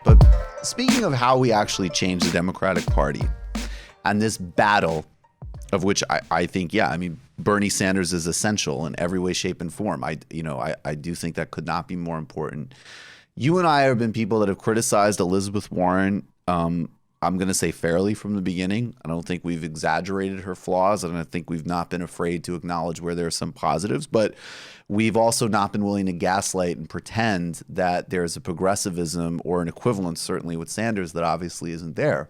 But speaking of how we actually change the Democratic Party and this battle of which I think, Bernie Sanders is essential in every way, shape, and form. I do think that could not be more important. You and I have been people that have criticized Elizabeth Warren, I'm going to say fairly from the beginning. I don't think we've exaggerated her flaws, and I think we've not been afraid to acknowledge where there are some positives, but we've also not been willing to gaslight and pretend that there's a progressivism or an equivalence, certainly with Sanders, that obviously isn't there.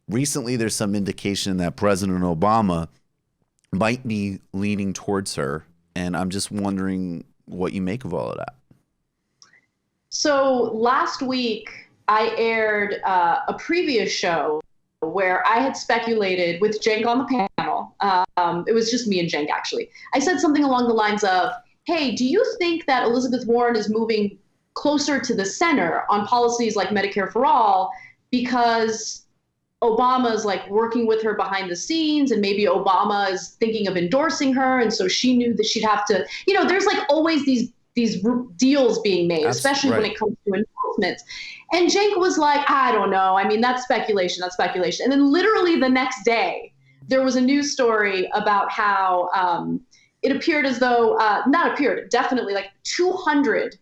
Recently, there's some indication that President Obama might be leaning towards her, and I'm just wondering what you make of all of that. So last week, I aired a previous show where I had speculated with Cenk on the panel. It was just me and Cenk, actually. I said something along the lines of, hey, do you think that Elizabeth Warren is moving closer to the center on policies like Medicare for All because Obama is like working with her behind the scenes, and maybe Obama is thinking of endorsing her, and so she knew that she'd have to, there's like always these deals being made, especially when it comes to endorsements. And Cenk was like, I don't know. I mean, that's speculation. And then literally the next day, there was a news story about how it appeared as though, definitely like 200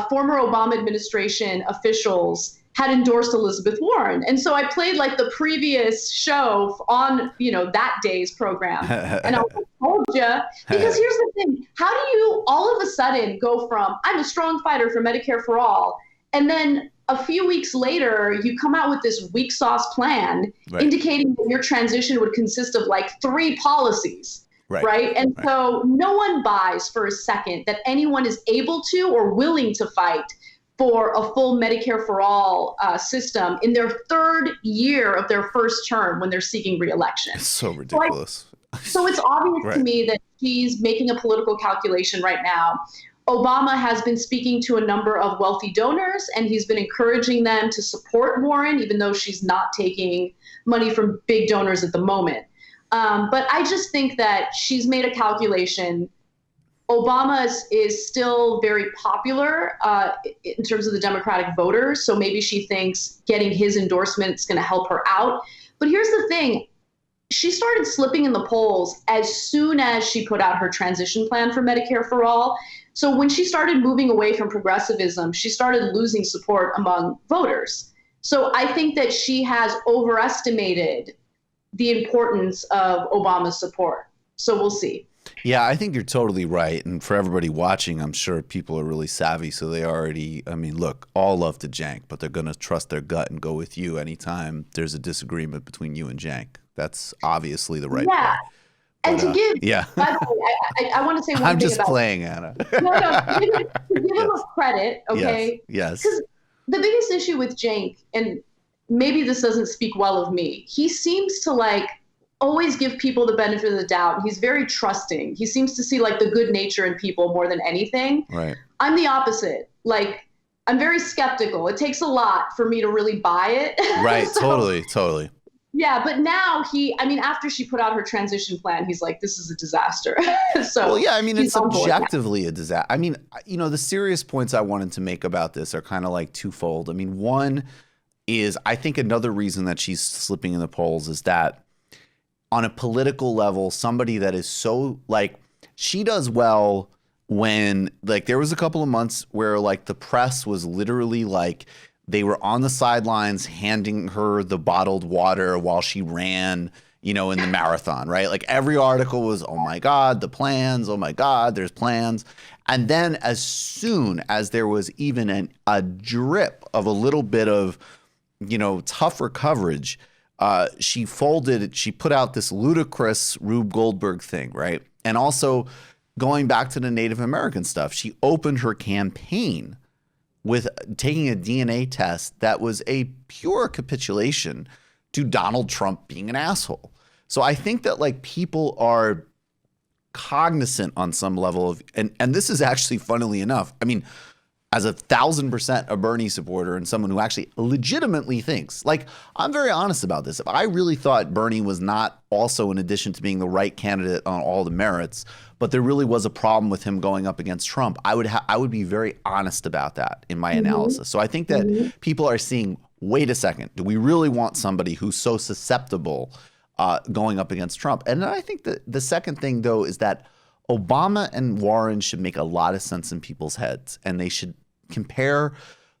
former Obama administration officials had endorsed Elizabeth Warren. And so I played like the previous show on, that day's program. And I was like, told you. Because here's the thing. How do you all of a sudden go from, I'm a strong fighter for Medicare for All, and then a few weeks later, you come out with this weak sauce plan indicating that your transition would consist of like 3 policies. Right. And so no one buys for a second that anyone is able to or willing to fight for a full Medicare for All system in their 3rd year of their first term when they're seeking re-election. It's so ridiculous. So it's obvious to me that she's making a political calculation right now. Obama has been speaking to a number of wealthy donors, and he's been encouraging them to support Warren, even though she's not taking money from big donors at the moment. But I just think that she's made a calculation. Obama is still very popular in terms of the Democratic voters, so maybe she thinks getting his endorsement is going to help her out. But here's the thing. She started slipping in the polls as soon as she put out her transition plan for Medicare for All. So when she started moving away from progressivism, she started losing support among voters. So I think that she has overestimated the importance of Obama's support. So we'll see. Yeah, I think you're totally right. And for everybody watching, I'm sure people are really savvy. So they already, look, all love to Cenk, but they're going to trust their gut and go with you anytime there's a disagreement between you and Cenk. That's obviously the right way. And to give, by the way, I want to say one thing about— I'm just playing, Anna. No, to give him a credit, okay? Yes. Because the biggest issue with Cenk, and maybe this doesn't speak well of me, he seems to always give people the benefit of the doubt. He's very trusting. He seems to see the good nature in people more than anything. Right. I'm the opposite. I'm very skeptical. It takes a lot for me to really buy it. Right. Totally. Yeah, but now after she put out her transition plan, he's like, this is a disaster. So it's objectively a disaster. The serious points I wanted to make about this are kind of twofold. One is I think another reason that she's slipping in the polls is that on a political level, somebody that is so she does well when there was a couple of months where the press was literally they were on the sidelines handing her the bottled water while she ran, in the marathon, right? Every article was, oh my God, the plans, oh my God, there's plans. And then as soon as there was even a drip of a little bit of, tougher coverage, she put out this ludicrous Rube Goldberg thing, right? And also going back to the Native American stuff, she opened her campaign with taking a DNA test that was a pure capitulation to Donald Trump being an asshole. So I think that people are cognizant on some level of, and this is actually funnily enough, as 1,000% a Bernie supporter and someone who actually legitimately thinks, like, I'm very honest about this. If I really thought Bernie was not also, in addition to being the right candidate on all the merits, but there really was a problem with him going up against Trump, I would be very honest about that in my analysis. So I think that people are seeing, wait a second, do we really want somebody who's so susceptible going up against Trump? And I think that the second thing, though, is that Obama and Warren should make a lot of sense in people's heads, and they should compare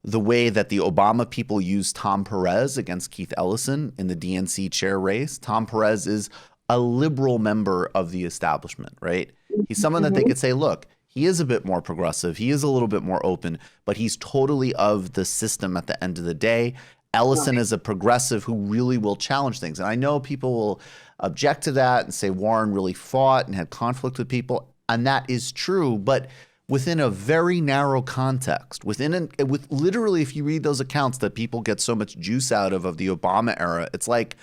the way that the Obama people used Tom Perez against Keith Ellison in the DNC chair race. Tom Perez is a liberal member of the establishment, right? He's someone that they could say, look, he is a bit more progressive. He is a little bit more open, but he's totally of the system at the end of the day. Ellison is a progressive who really will challenge things. And I know people will object to that and say Warren really fought and had conflict with people. And that is true, but within a very narrow context, with literally, if you read those accounts that people get so much juice out of the Obama era, it's like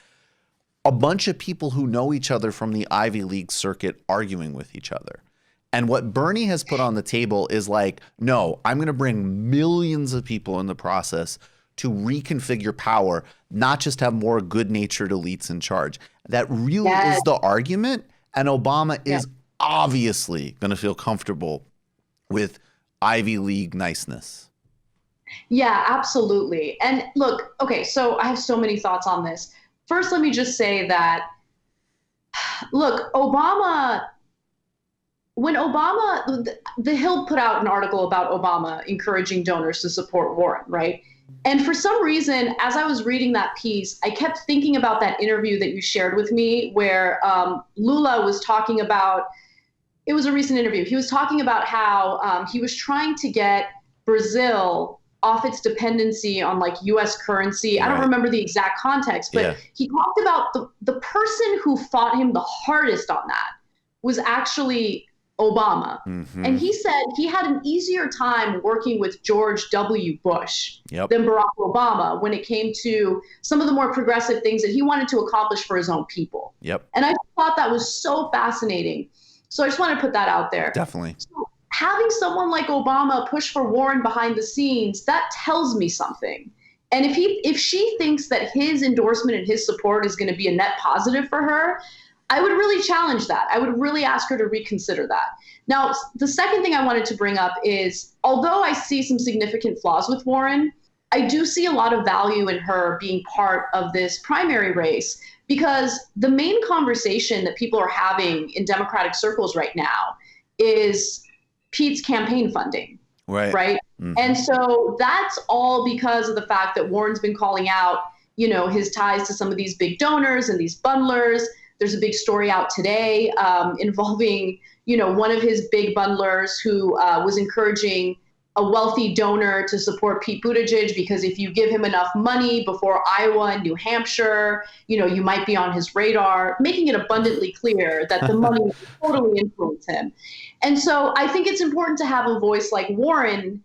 a bunch of people who know each other from the Ivy League circuit arguing with each other. And what Bernie has put on the table is like, no, I'm going to bring millions of people in the process to reconfigure power, not just have more good-natured elites in charge. That really is the argument. And Obama is obviously going to feel comfortable with Ivy League niceness. Yeah, absolutely. And look, okay, so I have so many thoughts on this. First, let me just say that, look, when The Hill put out an article about Obama encouraging donors to support Warren, right? And for some reason, as I was reading that piece, I kept thinking about that interview that you shared with me where Lula was talking about, it was a recent interview. He was talking about how he was trying to get Brazil off its dependency on like U.S. currency. I don't remember the exact context, but he talked about the person who fought him the hardest on that was actually Obama. And he said he had an easier time working with George W. Bush than Barack Obama when it came to some of the more progressive things that he wanted to accomplish for his own people. And I thought that was so fascinating. So I just want to put that out there. Definitely. So having someone like Obama push for Warren behind the scenes, that tells me something. And if she thinks that his endorsement and his support is going to be a net positive for her, I would really challenge that. I would really ask her to reconsider that. Now, the second thing I wanted to bring up is, although I see some significant flaws with Warren, I do see a lot of value in her being part of this primary race, because the main conversation that people are having in Democratic circles right now is Pete's campaign funding, right? And so that's all because of the fact that Warren's been calling out, his ties to some of these big donors and these bundlers. There's a big story out today involving, one of his big bundlers who was encouraging a wealthy donor to support Pete Buttigieg because if you give him enough money before Iowa and New Hampshire, you might be on his radar, making it abundantly clear that the money will totally influence him. And so I think it's important to have a voice like Warren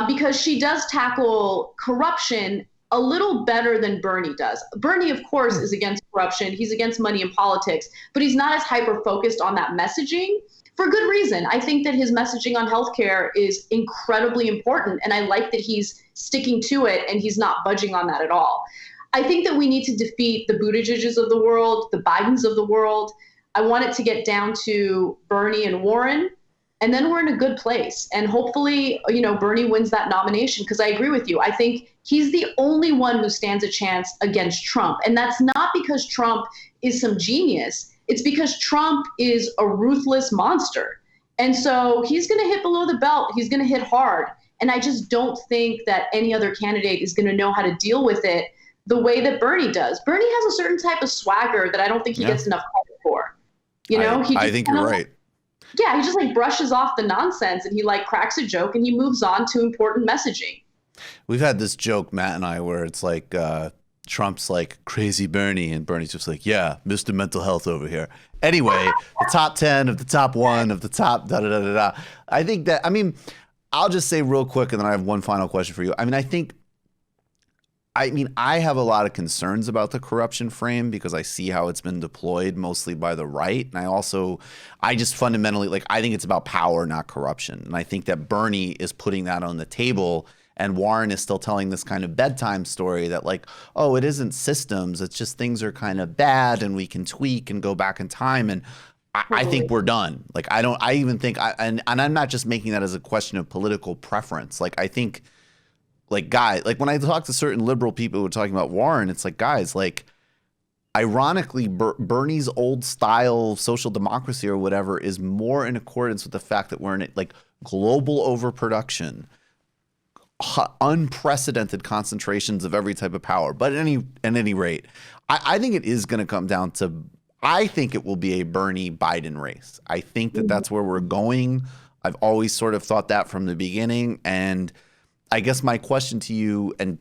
because she does tackle corruption a little better than Bernie does. Bernie, of course, is against corruption. He's against money in politics, but he's not as hyper-focused on that messaging for good reason. I think that his messaging on healthcare is incredibly important, and I like that he's sticking to it and he's not budging on that at all. I think that we need to defeat the Buttigiegs of the world, the Bidens of the world. I want it to get down to Bernie and Warren, and then we're in a good place. And hopefully, Bernie wins that nomination, because I agree with you. I think he's the only one who stands a chance against Trump. And that's not because Trump is some genius. It's because Trump is a ruthless monster. And so he's going to hit below the belt. He's going to hit hard. And I just don't think that any other candidate is going to know how to deal with it the way that Bernie does. Bernie has a certain type of swagger that I don't think he gets enough credit for. I think you're right. Yeah, he just brushes off the nonsense and he cracks a joke and he moves on to important messaging. We've had this joke, Matt and I, where it's like Trump's like crazy Bernie and Bernie's just like, yeah, Mr. Mental Health over here. Anyway, the top 10 of the top 1 of the top da-da-da-da-da. I think that, I'll just say real quick and then I have one final question for you. I think I mean, I have a lot of concerns about the corruption frame because I see how it's been deployed mostly by the right. And I just fundamentally, like, I think it's about power, not corruption. And I think that Bernie is putting that on the table, and Warren is still telling this kind of bedtime story that, like, oh, it isn't systems. It's just things are kind of bad and we can tweak and go back in time. And I think we're done. Like, I even think, and I'm not just making that as a question of political preference. Like, I think, like, guys, like when I talk to certain liberal people who are talking about Warren, it's like, guys, like, ironically, Bernie's old style social democracy or whatever is more in accordance with the fact that we're in like global overproduction, unprecedented concentrations of every type of power. But at any rate, I think it is going to come down to, I think it will be a Bernie Biden race. I think that that's where we're going. I've always sort of thought that from the beginning. And I guess my question to you, and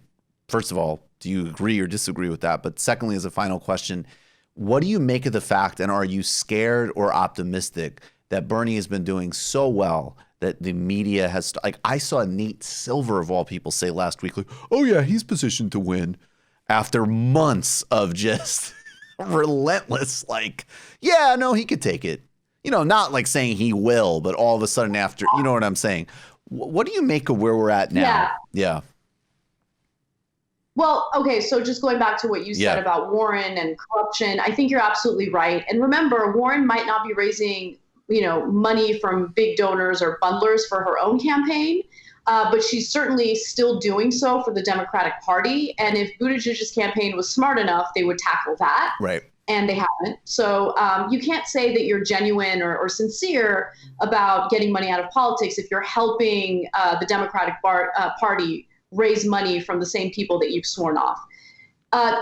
first of all, do you agree or disagree with that? But secondly, as a final question, what do you make of the fact, and are you scared or optimistic that Bernie has been doing so well that the media has, like, I saw Nate Silver of all people say last week, like, oh yeah, he's positioned to win, after months of just relentless, like, yeah, no, he could take it. You know, not like saying he will, but all of a sudden after, you know what I'm saying? What do you make of where we're at now? Yeah. Well, okay, so just going back to what you said about Warren and corruption, I think you're absolutely right. And remember, Warren might not be raising, money from big donors or bundlers for her own campaign, but she's certainly still doing so for the Democratic Party. And if Buttigieg's campaign was smart enough, they would tackle that. Right. And they haven't. So you can't say that you're genuine or sincere about getting money out of politics if you're helping the Democratic Party raise money from the same people that you've sworn off.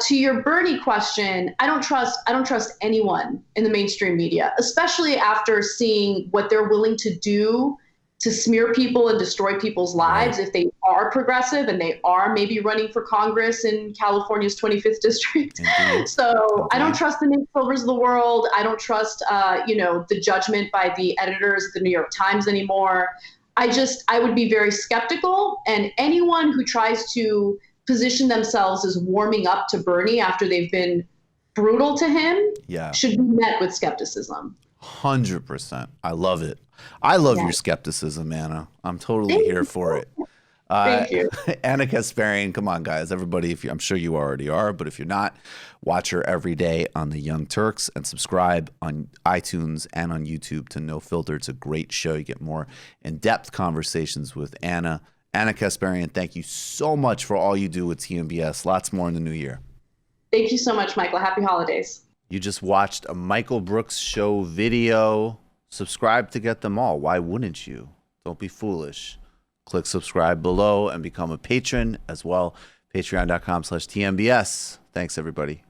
To your Bernie question, I don't trust anyone in the mainstream media, especially after seeing what they're willing to do to smear people and destroy people's lives if they are progressive and they are maybe running for Congress in California's 25th district. So I don't trust the Nate Silvers of the world. I don't trust, the judgment by the editors of the New York Times anymore. I would be very skeptical, and anyone who tries to position themselves as warming up to Bernie after they've been brutal to him should be met with skepticism. 100%. I love it. I love your skepticism, Anna. I'm totally here for it. Thank you. Anna Kasparian, come on, guys. Everybody, I'm sure you already are, but if you're not, watch her every day on The Young Turks and subscribe on iTunes and on YouTube to No Filter. It's a great show. You get more in-depth conversations with Anna. Anna Kasparian, thank you so much for all you do with TMBS. Lots more in the new year. Thank you so much, Michael. Happy holidays. You just watched a Michael Brooks Show video. Subscribe to get them all. Why wouldn't you? Don't be foolish. Click subscribe below and become a patron as well. Patreon.com/TMBS. Thanks, everybody.